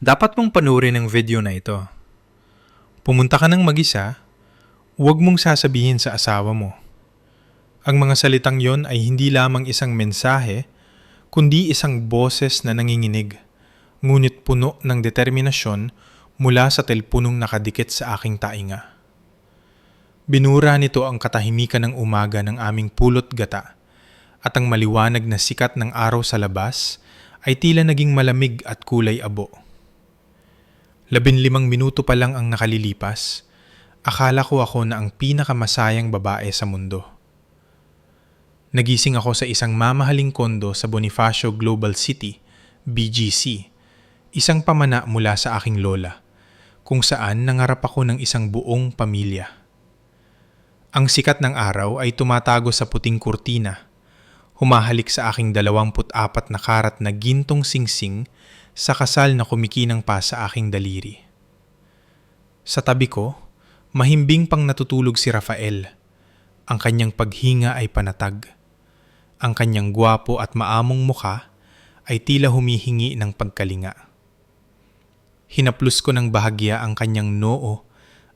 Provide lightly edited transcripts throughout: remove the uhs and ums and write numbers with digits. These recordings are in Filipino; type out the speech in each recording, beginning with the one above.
Dapat mong panurin ang video na ito. Pumunta ka ng mag-isa, huwag mong sasabihin sa asawa mo. Ang mga salitang yon ay hindi lamang isang mensahe, kundi isang boses na nanginginig, ngunit puno ng determinasyon mula sa teleponong nakadikit sa aking tainga. Binura nito ang katahimikan ng umaga ng aming pulot gata, at ang maliwanag na sikat ng araw sa labas ay tila naging malamig at kulay abo. 15 minuto pa lang ang nakalilipas, akala ko ako na ang pinakamasayang babae sa mundo. Nagising ako sa isang mamahaling kondo sa Bonifacio Global City, BGC, isang pamana mula sa aking lola, kung saan nangarap ako ng isang buong pamilya. Ang sikat ng araw ay tumatago sa puting kurtina, humahalik sa aking 24 na karat na gintong singsing sa kasal na kumikinang pa sa aking daliri. Sa tabi ko, mahimbing pang natutulog si Rafael. Ang kanyang paghinga ay panatag. Ang kanyang gwapo at maamong mukha ay tila humihingi ng pagkalinga. Hinaplos ko ng bahagya ang kanyang noo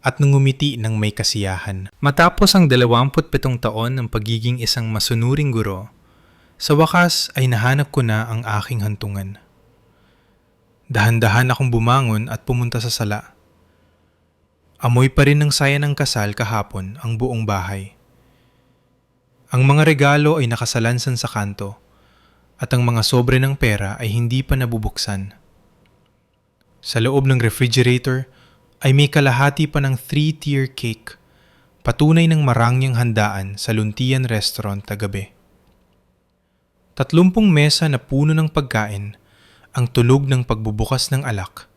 at nangumiti ng may kasiyahan. Matapos ang 27 taon ng pagiging isang masunuring guro, sa wakas ay nahanap ko na ang aking hantungan. Dahan-dahan akong bumangon at pumunta sa sala. Amoy pa rin ng saya ng kasal kahapon ang buong bahay. Ang mga regalo ay nakasalansan sa kanto at ang mga sobre ng pera ay hindi pa nabubuksan. Sa loob ng refrigerator ay may kalahati pa ng 3-tier cake, patunay ng marangyang handaan sa Luntian Restaurant kagabi. 30 mesa na puno ng pagkain, ang tunog ng pagbubukas ng alak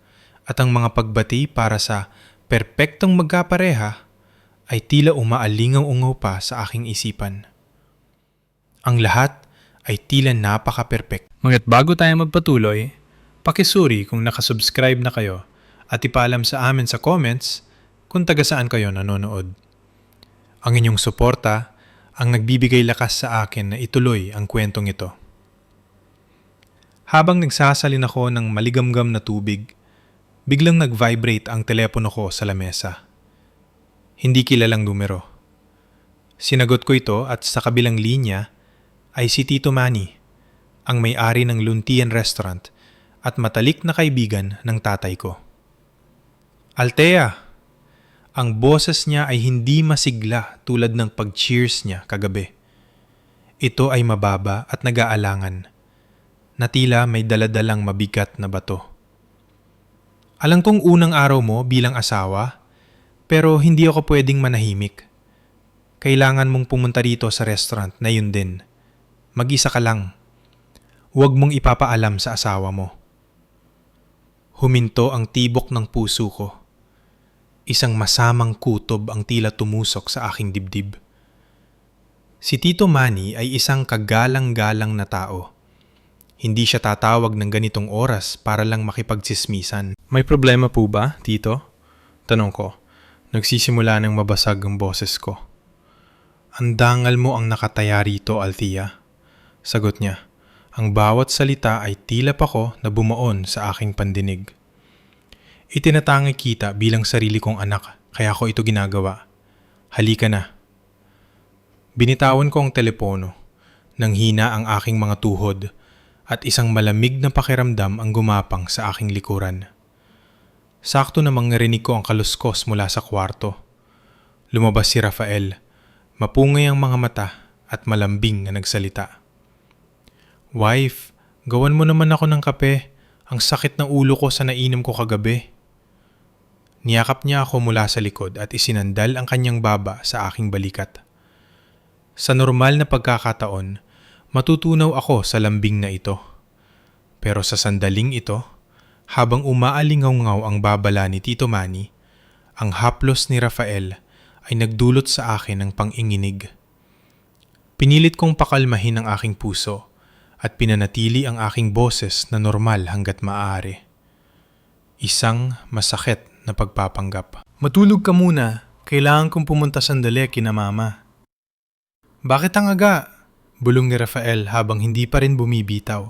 at ang mga pagbati para sa perpektong magkapareha ay tila umaalingaw-ungaw pa sa aking isipan. Ang lahat ay tila napaka-perpekt. Ngunit bago tayo magpatuloy, pakisuri kung nakasubscribe na kayo at ipaalam sa amin sa comments kung taga saan kayo nanonood. Ang inyong suporta ang nagbibigay lakas sa akin na ituloy ang kwentong ito. Habang nagsasalin ako ng maligamgam na tubig, biglang nag-vibrate ang telepono ko sa lamesa. Hindi kilalang numero. Sinagot ko ito at sa kabilang linya ay si Tito Manny, ang may-ari ng Luntian Restaurant at matalik na kaibigan ng tatay ko. Althea! Ang boses niya ay hindi masigla tulad ng pag-cheers niya kagabi. Ito ay mababa at nag-aalangan, na tila may daladalang mabigat na bato. Alam kong unang araw mo bilang asawa, pero hindi ako pwedeng manahimik. Kailangan mong pumunta rito sa restaurant na yun din. Mag-isa ka lang. Huwag mong ipapaalam sa asawa mo. Huminto ang tibok ng puso ko. Isang masamang kutob ang tila tumusok sa aking dibdib. Si Tito Manny ay isang kagalang-galang na tao. Hindi siya tatawag ng ganitong oras para lang makipagtsismisan. May problema po ba, Tito? Tanong ko. Nagsisimula ng mabasag ang boses ko. Ang dangal mo ang nakataya rito, Althea. Sagot niya. Ang bawat salita ay tila pa ko na bumaon sa aking pandinig. Itinatangi kita bilang sarili kong anak, kaya ko ito ginagawa. Halika na. Binitawan ko ang telepono. Nanghina ang aking mga tuhod at isang malamig na pakiramdam ang gumapang sa aking likuran. Sakto namang narinig ko ang kaluskos mula sa kwarto. Lumabas si Rafael, mapungay ang mga mata at malambing na nagsalita. Wife, gawan mo naman ako ng kape. Ang sakit ng ulo ko sa nainom ko kagabi. Niyakap niya ako mula sa likod at isinandal ang kanyang baba sa aking balikat. Sa normal na pagkakataon, matutunaw ako sa lambing na ito. Pero sa sandaling ito, habang umaalingaw-ngaw ang babala ni Tito Manny, ang haplos ni Rafael ay nagdulot sa akin ng panginginig. Pinilit kong pakalmahin ang aking puso at pinanatili ang aking boses na normal hanggat maaari. Isang masakit na pagpapanggap. Matulog ka muna, kailangan kong pumunta sandali kina mama. Bakit ang aga? Bulong ni Rafael habang hindi pa rin bumibitaw.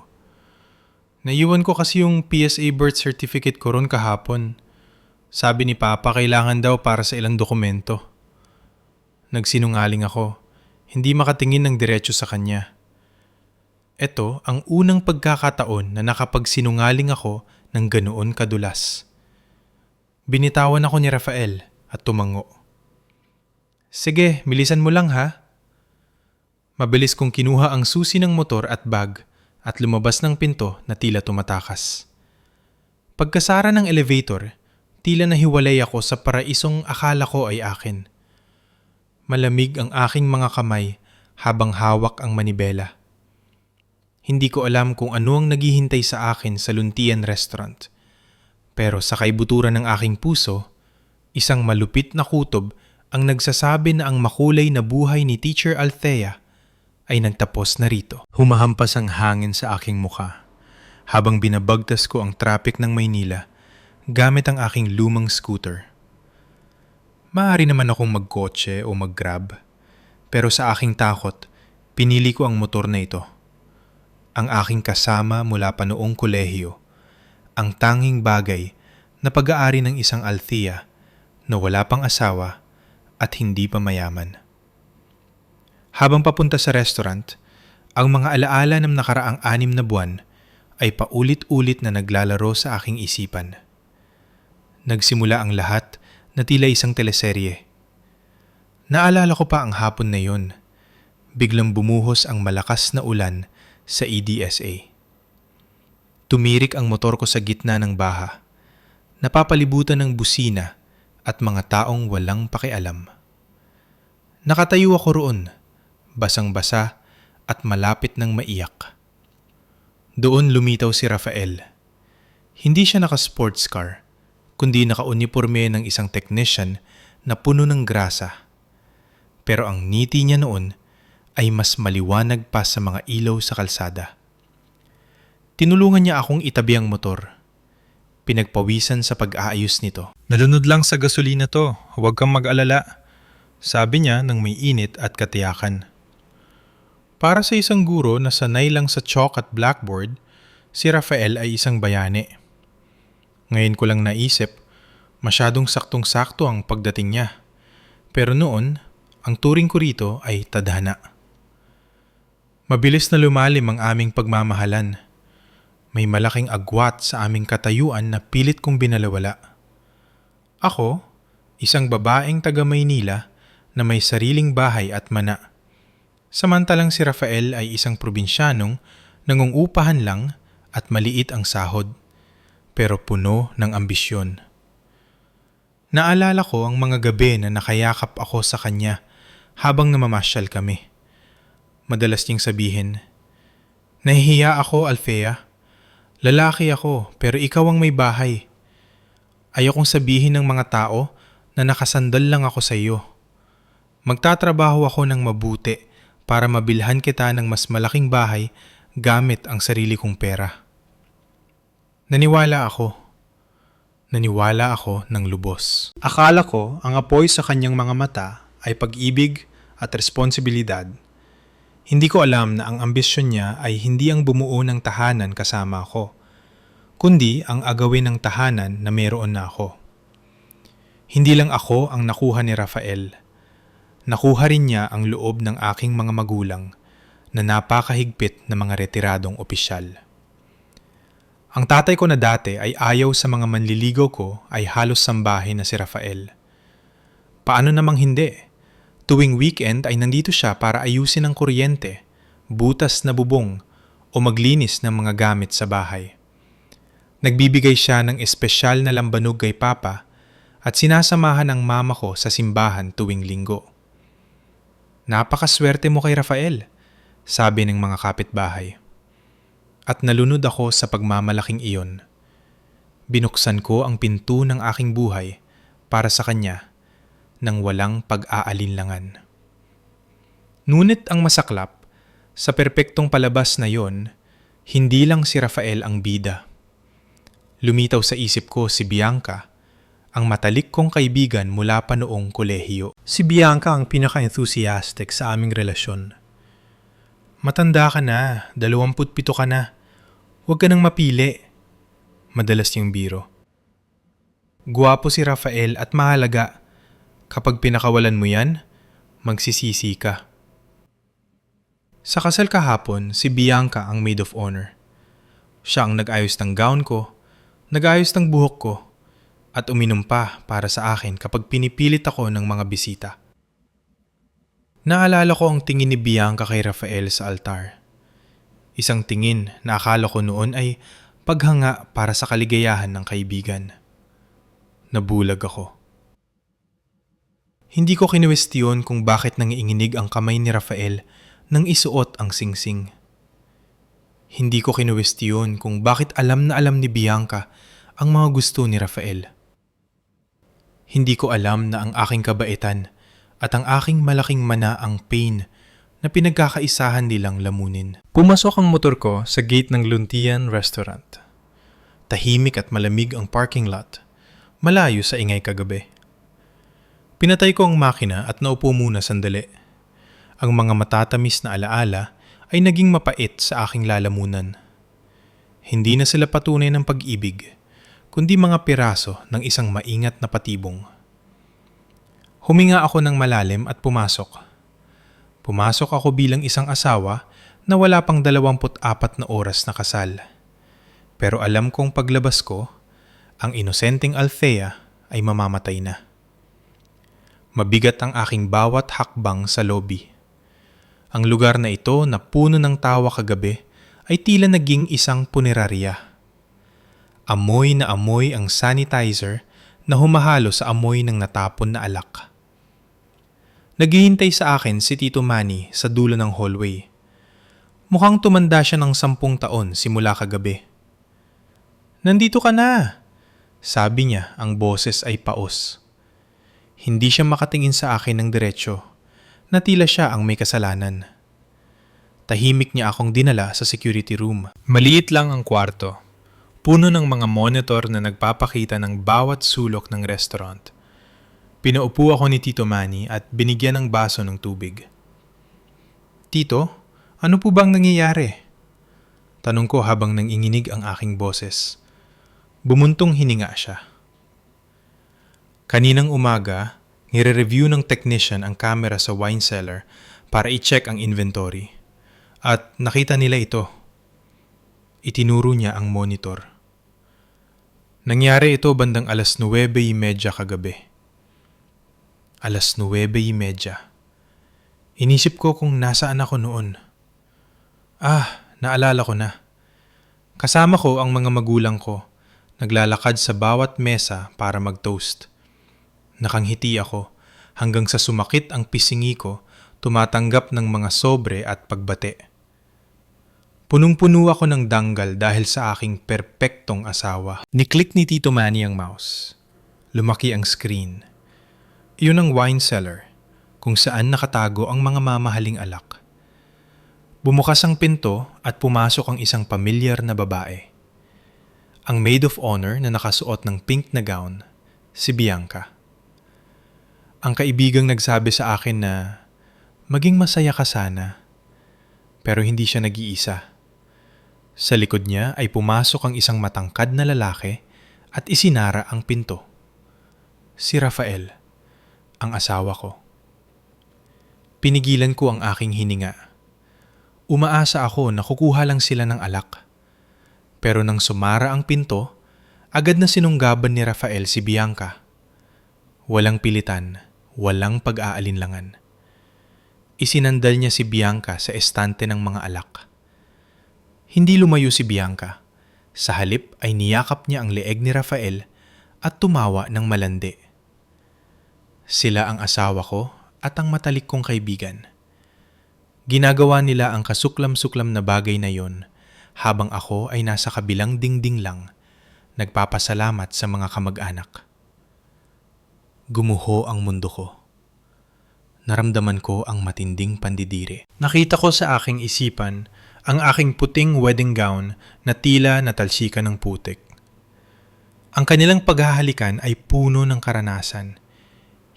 Naiwan ko kasi yung PSA birth certificate ko ron kahapon. Sabi ni Papa kailangan daw para sa ilang dokumento. Nagsinungaling ako. Hindi makatingin ng diretso sa kanya. Ito ang unang pagkakataon na nakapagsinungaling ako ng ganoon kadulas. Binitawan ako ni Rafael at tumango. Sige, milisan mo lang ha. Mabilis kong kinuha ang susi ng motor at bag at lumabas ng pinto na tila tumatakas. Pagkasara ng elevator, tila nahiwalay ako sa paraisong akala ko ay akin. Malamig ang aking mga kamay habang hawak ang manibela. Hindi ko alam kung ano ang naghihintay sa akin sa Luntian Restaurant. Pero sa kaibuturan ng aking puso, isang malupit na kutob ang nagsasabi na ang makulay na buhay ni Teacher Althea ay nagtapos na rito. Humahampas ang hangin sa aking muka habang binabagtas ko ang traffic ng Maynila gamit ang aking lumang scooter. Maaari naman akong magkotse o mag-grab, pero sa aking takot, pinili ko ang motor na ito. Ang aking kasama mula pa noong kolehiyo, ang tanging bagay na pag-aari ng isang Althea na wala pang asawa at hindi pa mayaman. Habang papunta sa restaurant, ang mga alaala ng nakaraang 6 na buwan ay paulit-ulit na naglalaro sa aking isipan. Nagsimula ang lahat na tila isang teleserye. Naalala ko pa ang hapon na yun. Biglang bumuhos ang malakas na ulan sa EDSA. Tumirik ang motor ko sa gitna ng baha. Napapalibutan ng busina at mga taong walang pakialam. Nakatayo ako roon, basang-basa at malapit ng maiyak. Doon lumitaw si Rafael. Hindi siya naka-sports car, kundi naka-uniforme ng isang technician na puno ng grasa. Pero ang ngiti niya noon ay mas maliwanag pa sa mga ilaw sa kalsada. Tinulungan niya akong itabi ang motor. Pinagpawisan sa pag-aayos nito. Nalunod lang sa gasolina to, huwag kang mag-alala. Sabi niya nang may init at katiyakan. Para sa isang guro na sanay lang sa chalk at blackboard, si Rafael ay isang bayani. Ngayon ko lang naisip, masyadong saktong-sakto ang pagdating niya. Pero noon, ang turing ko rito ay tadhana. Mabilis na lumalim ang aming pagmamahalan. May malaking agwat sa aming katayuan na pilit kong binalawala. Ako, isang babaeng taga Maynila na may sariling bahay at mana. Samantalang si Rafael ay isang probinsyanong nangungupahan lang at maliit ang sahod, pero puno ng ambisyon. Naalala ko ang mga gabi na nakayakap ako sa kanya habang namamasyal kami. Madalas niyang sabihin, "Nahihiya ako, Althea. Lalaki ako, pero ikaw ang may bahay. Ayokong sabihin ng mga tao na nakasandal lang ako sa iyo. Magtatrabaho ako ng mabuti para mabilhan kita ng mas malaking bahay gamit ang sarili kong pera." Naniwala ako. Naniwala ako ng lubos. Akala ko ang apoy sa kanyang mga mata ay pag-ibig at responsibilidad. Hindi ko alam na ang ambisyon niya ay hindi ang bumuo ng tahanan kasama ako, kundi ang agawin ng tahanan na meron na ako. Hindi lang ako ang nakuha ni Rafael. Nakuha rin niya ang loob ng aking mga magulang na napakahigpit na mga retiradong opisyal. Ang tatay ko na dati ay ayaw sa mga manliligaw ko ay halos sambahin na si Rafael. Paano namang hindi? Tuwing weekend ay nandito siya para ayusin ang kuryente, butas na bubong o maglinis ng mga gamit sa bahay. Nagbibigay siya ng espesyal na lambanog kay Papa at sinasamahan ang mama ko sa simbahan tuwing linggo. "Napakaswerte mo kay Rafael," sabi ng mga kapitbahay. At nalunod ako sa pagmamalaking iyon. Binuksan ko ang pinto ng aking buhay para sa kanya nang walang pag-aalinlangan. Ngunit ang masaklap, sa perpektong palabas na yon, hindi lang si Rafael ang bida. Lumitaw sa isip ko si Bianca, ang matalik kong kaibigan mula pa noong kolehiyo. Si Bianca ang pinaka-enthusiastic sa aming relasyon. "Matanda ka na, 27 ka na. Huwag ka nang mapili. Madalas niyang biro. Guwapo si Rafael at mahalaga. Kapag pinakawalan mo yan, magsisisi ka. Sa kasal kahapon, si Bianca ang maid of honor. Siya ang nag-ayos ng gown ko, nag-ayos ng buhok ko, at uminom pa para sa akin kapag pinipilit ako ng mga bisita. Naalala ko ang tingin ni Bianca kay Rafael sa altar. Isang tingin na akala ko noon ay paghanga para sa kaligayahan ng kaibigan. Nabulag ako. Hindi ko kinuwestiyon kung bakit nangiinginig ang kamay ni Rafael nang isuot ang singsing. Hindi ko kinuwestiyon kung bakit alam na alam ni Bianca ang mga gusto ni Rafael. Hindi ko alam na ang aking kabaitan at ang aking malaking mana ang pain na pinagkakaisahan nilang lamunin. Pumasok ang motor ko sa gate ng Luntian Restaurant. Tahimik at malamig ang parking lot, malayo sa ingay kagabi. Pinatay ko ang makina at naupo muna sandali. Ang mga matatamis na alaala ay naging mapait sa aking lalamunan. Hindi na sila patunay ng pag-ibig, kundi mga piraso ng isang maingat na patibong. Huminga ako ng malalim at pumasok. Pumasok ako bilang isang asawa na wala pang 24 na oras na kasal. Pero alam kong paglabas ko, ang inosenteng Althea ay mamamatay na. Mabigat ang aking bawat hakbang sa lobby. Ang lugar na ito na puno ng tawa kagabi ay tila naging isang punerarya. Amoy na amoy ang sanitizer na humahalo sa amoy ng natapon na alak. Naghihintay sa akin si Tito Manny sa dulo ng hallway. Mukhang tumanda siya ng 10 taon simula kagabi. "Nandito ka na," sabi niya, ang boses ay paos. Hindi siya makatingin sa akin ng diretsyo, na tila siya ang may kasalanan. Tahimik niya akong dinala sa security room. Maliit lang ang kwarto. Puno ng mga monitor na nagpapakita ng bawat sulok ng restaurant. Pinaupo ako ni Tito Manny at binigyan ng baso ng tubig. "Tito, ano po bang nangyayari?" Tanong ko habang nanginginig ang aking boses. Bumuntong hininga siya. Kaninang umaga, nire-review ng technician ang camera sa wine cellar para i-check ang inventory. At nakita nila ito. Itinuro niya ang monitor. Nangyari ito bandang 9:30 kagabi. 9:30. Inisip ko kung nasaan ako noon. Naalala ko na. Kasama ko ang mga magulang ko, naglalakad sa bawat mesa para mag-toast. Nakanghiti ako hanggang sa sumakit ang pisingi ko, tumatanggap ng mga sobre at pagbate. Punong-puno ako ng danggal dahil sa aking perpektong asawa. Ni-click ni Tito Manny ang mouse. Lumaki ang screen. Iyon ang wine cellar, kung saan nakatago ang mga mamahaling alak. Bumukas ang pinto at pumasok ang isang pamilyar na babae. Ang maid of honor na nakasuot ng pink na gown, si Bianca. Ang kaibigang nagsabi sa akin na maging masaya ka sana, pero hindi siya nag-iisa. Sa likod niya ay pumasok ang isang matangkad na lalaki at isinara ang pinto. Si Rafael, ang asawa ko. Pinigilan ko ang aking hininga. Umaasa ako na kukuha lang sila ng alak. Pero nang sumara ang pinto, agad na sinunggaban ni Rafael si Bianca. Walang pilitan, walang pag-aalinlangan. Isinandal niya si Bianca sa estante ng mga alak. Hindi lumayo si Bianca. Sa halip ay niyakap niya ang leeg ni Rafael at tumawa ng malandi. Sila ang asawa ko at ang matalik kong kaibigan. Ginagawa nila ang kasuklam-suklam na bagay na yon habang ako ay nasa kabilang dingding lang, nagpapasalamat sa mga kamag-anak. Gumuho ang mundo ko. Naramdaman ko ang matinding pandidiri. Nakita ko sa aking isipan ang aking puting wedding gown na tila natalsika ng putik. Ang kanilang paghahalikan ay puno ng karanasan.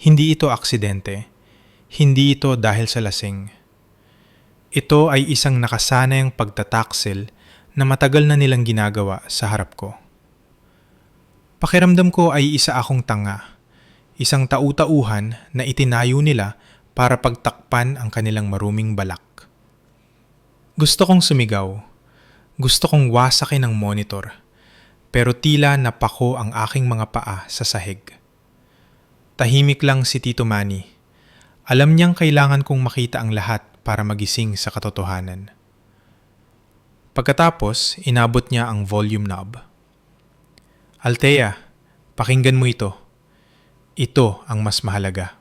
Hindi ito aksidente. Hindi ito dahil sa lasing. Ito ay isang nakasanayang pagtataksil na matagal na nilang ginagawa sa harap ko. Pakiramdam ko ay isa akong tanga, isang tau-tauhan na itinayo nila para pagtakpan ang kanilang maruming balak. Gusto kong sumigaw, gusto kong wasakin ang monitor, pero tila napako ang aking mga paa sa sahig. Tahimik lang si Tito Manny. Alam niyang kailangan kong makita ang lahat para magising sa katotohanan. Pagkatapos, inabot niya ang volume knob. Althea, pakinggan mo ito. Ito ang mas mahalaga.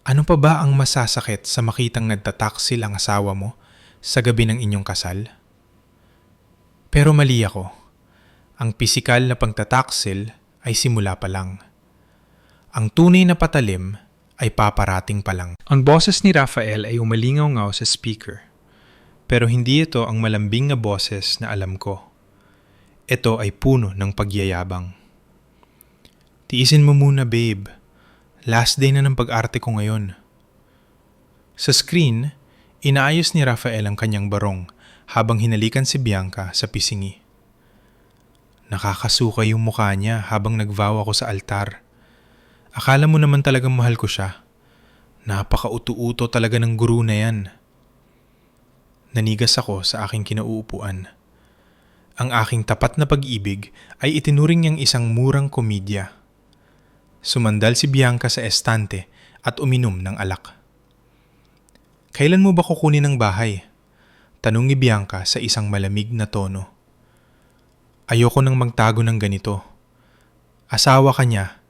Ano pa ba ang masasakit sa makitang nagtataksil ang asawa mo sa gabi ng inyong kasal? Pero mali ako. Ang pisikal na pagtataksil ay simula pa lang. Ang tunay na patalim ay paparating pa lang. Ang boses ni Rafael ay umalingaw-ngaw sa speaker. Pero hindi ito ang malambing na boses na alam ko. Ito ay puno ng pagyayabang. Tiisin mo muna, babe. Last day na ng pag-arte ko ngayon. Sa screen, inaayos ni Rafael ang kanyang barong habang hinalikan si Bianca sa pisingi. Nakakasuka yung mukha niya habang nagvow ako sa altar. Akala mo naman talagang mahal ko siya. Napaka-utu-uto talaga ng guru na yan. Nanigas ako sa aking kinauupuan. Ang aking tapat na pag-ibig ay itinuring niyang isang murang komedya. Sumandal si Bianca sa estante at uminom ng alak. Kailan mo ba kukunin ang bahay? Tanong ni Bianca sa isang malamig na tono. Ayoko nang magtago ng ganito. Asawa ka niya,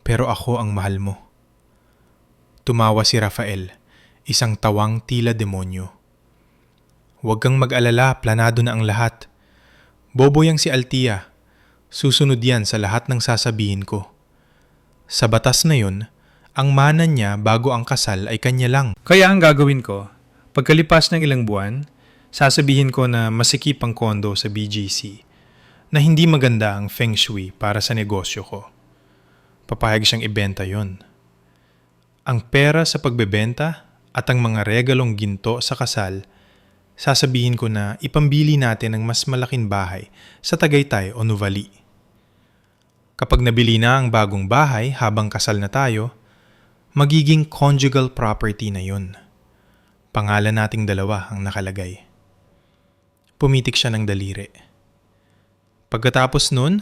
pero ako ang mahal mo. Tumawa si Rafael, isang tawang tila demonyo. Huwag kang mag-alala, planado na ang lahat. Bobo yang si Althea. Susunod yan sa lahat ng sasabihin ko. Sa batas na yun, ang mana niya bago ang kasal ay kanya lang. Kaya ang gagawin ko, pagkalipas ng ilang buwan, sasabihin ko na masikip ang kondo sa BGC, na hindi maganda ang feng shui para sa negosyo ko. Papayag siyang ibenta yon. Ang pera sa pagbebenta at ang mga regalong ginto sa kasal, sasabihin ko na ipambili natin ng mas malaking bahay sa Tagaytay o Nuvali. Kapag nabili na ang bagong bahay habang kasal na tayo, magiging conjugal property na yun. Pangalan nating dalawa ang nakalagay. Pumitik siya ng daliri. Pagkatapos nun,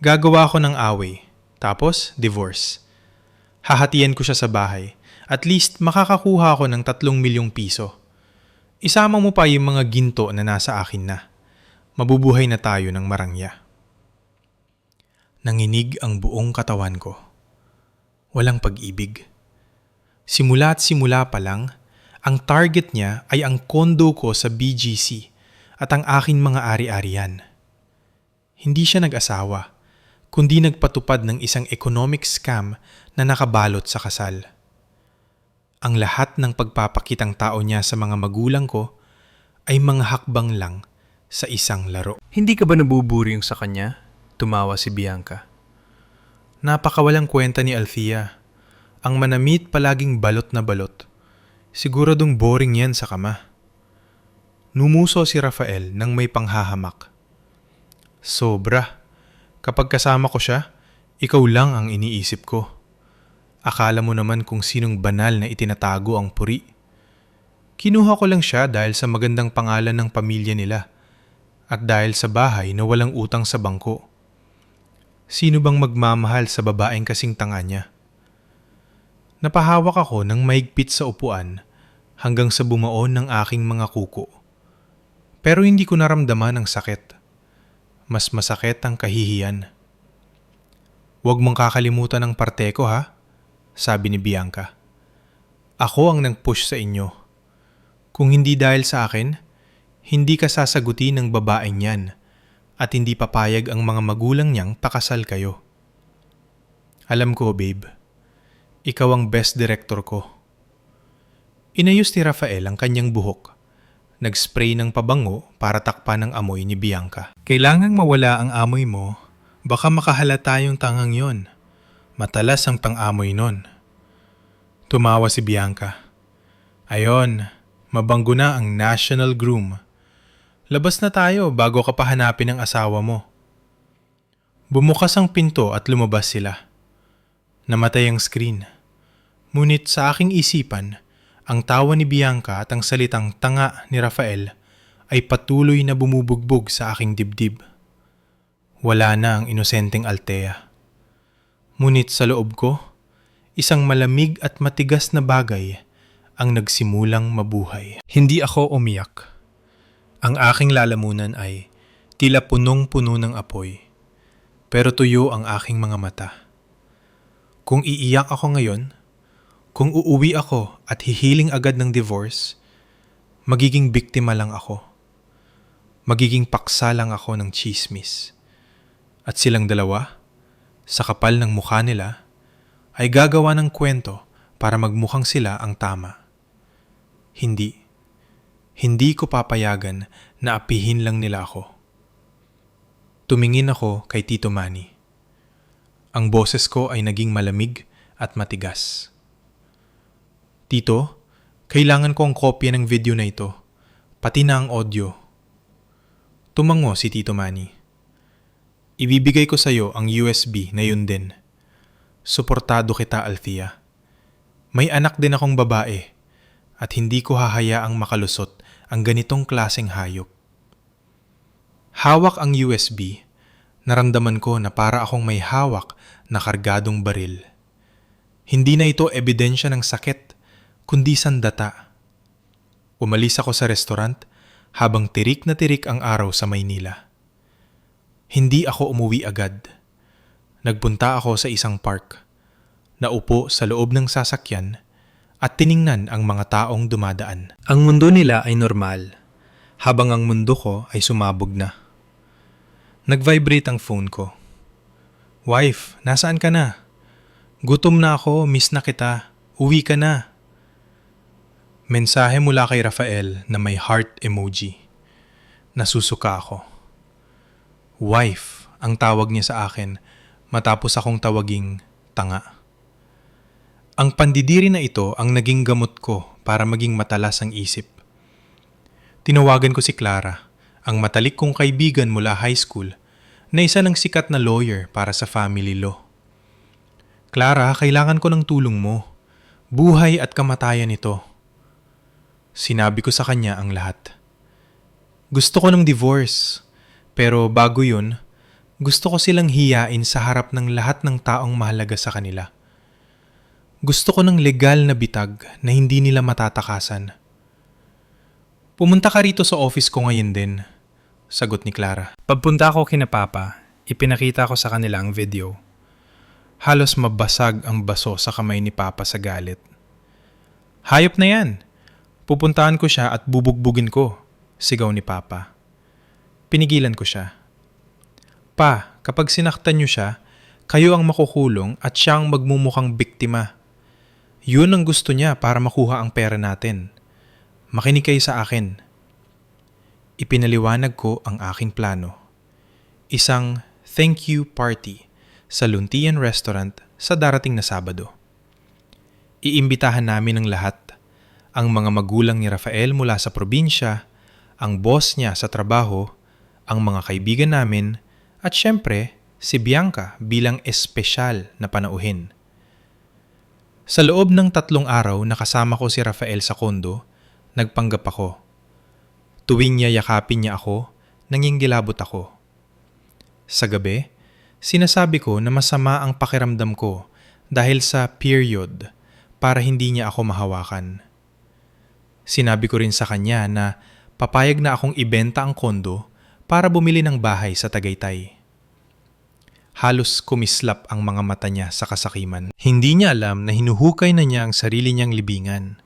gagawa ko ng away, tapos divorce. Hahatian ko siya sa bahay, at least makakakuha ako ng 3 milyong piso. Isama mo pa yung mga ginto na nasa akin na. Mabubuhay na tayo ng marangya. Nanginig ang buong katawan ko. Walang pag-ibig. Simula pa lang, ang target niya ay ang kondo ko sa BGC at ang aking mga ari-arian. Hindi siya nag-asawa, kundi nagpatupad ng isang economic scam na nakabalot sa kasal. Ang lahat ng pagpapakitang tao niya sa mga magulang ko ay mga hakbang lang sa isang laro. Hindi ka ba nabuburyong sa kanya? Tumawa si Bianca. Napakawalang kwenta ni Althea. Ang manamit palaging balot na balot. Siguradong boring yan sa kama. Numuso si Rafael nang may panghahamak. Sobra. Kapag kasama ko siya, ikaw lang ang iniisip ko. Akala mo naman kung sinong banal na itinatago ang puri. Kinuha ko lang siya dahil sa magandang pangalan ng pamilya nila at dahil sa bahay na walang utang sa bangko. Sino bang magmamahal sa babaeng kasing tanga niya? Napahawak ako ng mahigpit sa upuan hanggang sa bumaon ng aking mga kuko. Pero hindi ko naramdaman ang sakit. Mas masakit ang kahihiyan. Huwag mong kakalimutan ang parte ko, ha? Sabi ni Bianca. Ako ang nag-push sa inyo. Kung hindi dahil sa akin, hindi ka sasagutin ng babaeng yan at hindi papayag ang mga magulang niyang pakasal kayo. Alam ko, babe. Ikaw ang best director ko. Inayos ni Rafael ang kanyang buhok. Nag-spray ng pabango para takpan ang amoy ni Bianca. Kailangang mawala ang amoy mo, baka makahalata yung tangang yon. Matalas ang pang-amoy nun. Tumawa si Bianca. Ayon, mabanggo na ang national groom. Labas na tayo bago ka pa hanapin ang asawa mo. Bumukas ang pinto at lumabas sila. Namatay ang screen. Ngunit sa aking isipan, ang tawa ni Bianca at ang salitang tanga ni Rafael ay patuloy na bumubugbog sa aking dibdib. Wala na ang inosenteng Althea. Ngunit sa loob ko, isang malamig at matigas na bagay ang nagsimulang mabuhay. Hindi ako umiyak. Ang aking lalamunan ay tila punong-puno ng apoy, pero tuyo ang aking mga mata. Kung iiyak ako ngayon, kung uuwi ako at hihiling agad ng divorce, magiging biktima lang ako. Magiging paksa lang ako ng tsismis. At silang dalawa, sa kapal ng mukha nila, ay gagawa ng kwento para magmukhang sila ang tama. Hindi. Hindi ko papayagan na apihin lang nila ako. Tumingin ako kay Tito Manny. Ang boses ko ay naging malamig at matigas. Tito, kailangan ko ang kopya ng video na ito, pati na ang audio. Tumango si Tito Manny. Ibibigay ko sa iyo ang USB na yun din. Suportado kita, Althea. May anak din akong babae at hindi ko hahayaang makalusot ang ganitong klaseng hayop. Hawak ang USB, naramdaman ko na para akong may hawak na kargadong baril. Hindi na ito ebidensya ng sakit, kundi sandata. Umalis ako sa restaurant habang tirik na tirik ang araw sa Maynila. Hindi ako umuwi agad. Nagpunta ako sa isang park. Naupo sa loob ng sasakyan at tiningnan ang mga taong dumadaan. Ang mundo nila ay normal, habang ang mundo ko ay sumabog na. Nag-vibrate ang phone ko. Wife, nasaan ka na? Gutom na ako, miss na kita. Uwi ka na. Mensahe mula kay Rafael na may heart emoji. Nasusuka ako. Wife, ang tawag niya sa akin matapos akong tawaging tanga. Ang pandidiri na ito ang naging gamot ko para maging matalas ang isip. Tinawagan ko si Clara, ang matalik kong kaibigan mula high school, na isa ng sikat na lawyer para sa family law. Clara, kailangan ko ng tulong mo. Buhay at kamatayan ito. Sinabi ko sa kanya ang lahat. Gusto ko ng divorce, pero bago yun, gusto ko silang hiyain sa harap ng lahat ng taong mahalaga sa kanila. Gusto ko ng legal na bitag na hindi nila matatakasan. Pumunta ka rito sa office ko ngayon din, sagot ni Clara. Pagpunta ko kina Papa, ipinakita ko sa kanila ang video. Halos mabasag ang baso sa kamay ni Papa sa galit. Hayop na yan! Pupuntahan ko siya at bubugbugin ko, sigaw ni Papa. Pinigilan ko siya. Pa, kapag sinaktan niyo siya, kayo ang makukulong at siya ang magmumukhang biktima. Yun ang gusto niya para makuha ang pera natin. Makinig kayo sa akin. Ipinaliwanag ko ang aking plano. Isang thank you party sa Luntian Restaurant sa darating na Sabado. Iimbitahan namin ang lahat. Ang mga magulang ni Rafael mula sa probinsya, ang boss niya sa trabaho, ang mga kaibigan namin, at syempre, si Bianca bilang espesyal na panauhin. Sa loob ng 3 araw na kasama ko si Rafael sa kondo, nagpanggap ako. Tuwing niya yakapin niya ako, nanginggilabot ako. Sa gabi, sinasabi ko na masama ang pakiramdam ko dahil sa period para hindi niya ako mahawakan. Sinabi ko rin sa kanya na papayag na akong ibenta ang kondo para bumili ng bahay sa Tagaytay. Halos kumislap ang mga mata niya sa kasakiman. Hindi niya alam na hinuhukay na niya ang sarili niyang libingan.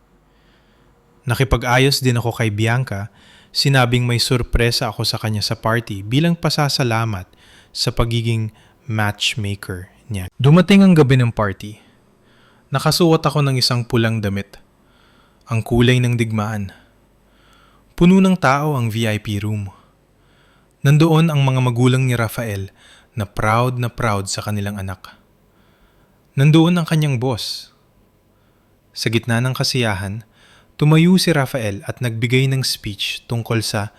Nakipag-ayos din ako kay Bianca, sinabing may sorpresa ako sa kanya sa party bilang pasasalamat sa pagiging matchmaker niya. Dumating ang gabi ng party. Nakasuot ako ng isang pulang damit. Ang kulay ng digmaan. Puno ng tao ang VIP room. Nandoon ang mga magulang ni Rafael na proud sa kanilang anak. Nandoon ang kanyang boss. Sa gitna ng kasiyahan, tumayo si Rafael at nagbigay ng speech tungkol sa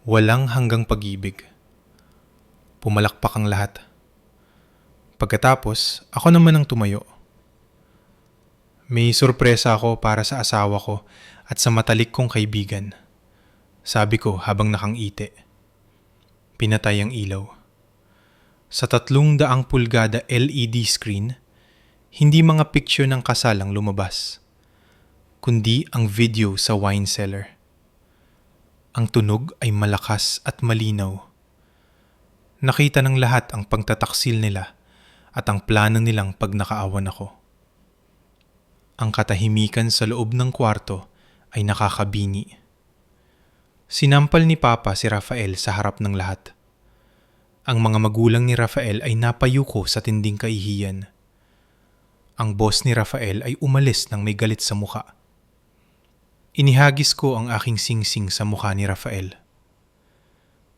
Walang hanggang pag-ibig. Pumalakpak ang lahat. Pagkatapos, ako naman ang tumayo. May sorpresa ako para sa asawa ko at sa matalik kong kaibigan. Sabi ko habang nakangiti. Pinatay ang ilaw. Sa 300 pulgada LED screen, hindi mga picture ng kasal ang lumabas, kundi ang video sa wine cellar. Ang tunog ay malakas at malinaw. Nakita ng lahat ang pagtataksil nila at ang plano nilang pagnakaawan ako. Ang katahimikan sa loob ng kwarto ay nakakabini. Sinampal ni Papa si Rafael sa harap ng lahat. Ang mga magulang ni Rafael ay napayuko sa tinding kaihiyan. Ang boss ni Rafael ay umalis nang may galit sa muka. Inihagis ko ang aking singsing sa mukha ni Rafael.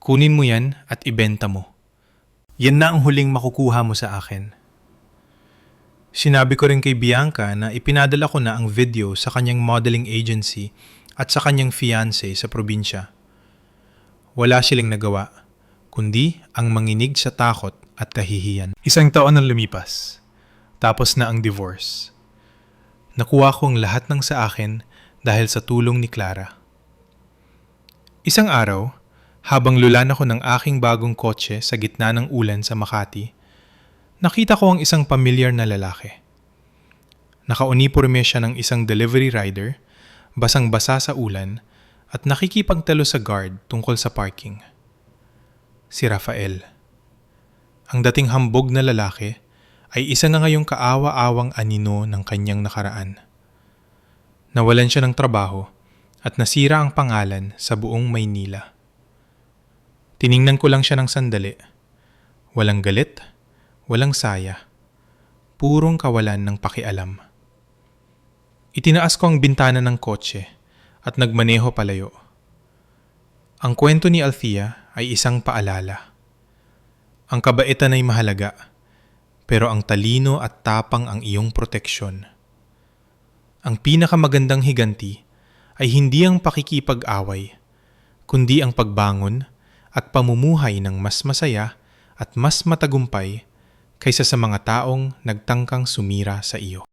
Kunin mo yan at ibenta mo. Yan na ang huling makukuha mo sa akin. Sinabi ko rin kay Bianca na ipinadala ko na ang video sa kanyang modeling agency at sa kanyang fiancé sa probinsya. Wala silang nagawa, kundi ang manginig sa takot at kahihiyan. 1 taon ang lumipas. Tapos na ang divorce. Nakuha ko ang lahat ng sa akin dahil sa tulong ni Clara. Isang araw, habang lulan ako ng aking bagong kotse sa gitna ng ulan sa Makati, nakita ko ang isang pamilyar na lalaki. Nakauniporme siya ng isang delivery rider, basang-basa sa ulan, at nakikipagtalo sa guard tungkol sa parking. Si Rafael. Ang dating hambog na lalaki ay isa na ngayong kaawa-awang anino ng kanyang nakaraan. Nawalan siya ng trabaho at nasira ang pangalan sa buong Maynila. Tiningnan ko lang siya ng sandali. Walang galit, walang saya, purong kawalan ng pakialam. Itinaas ko ang bintana ng kotse at nagmaneho palayo. Ang kwento ni Althea ay isang paalala. Ang kabaitan ay mahalaga, pero ang talino at tapang ang iyong proteksyon. Ang pinakamagandang higanti ay hindi ang pakikipag-away, kundi ang pagbangon at pamumuhay ng mas masaya at mas matagumpay kaysa sa mga taong nagtangkang sumira sa iyo.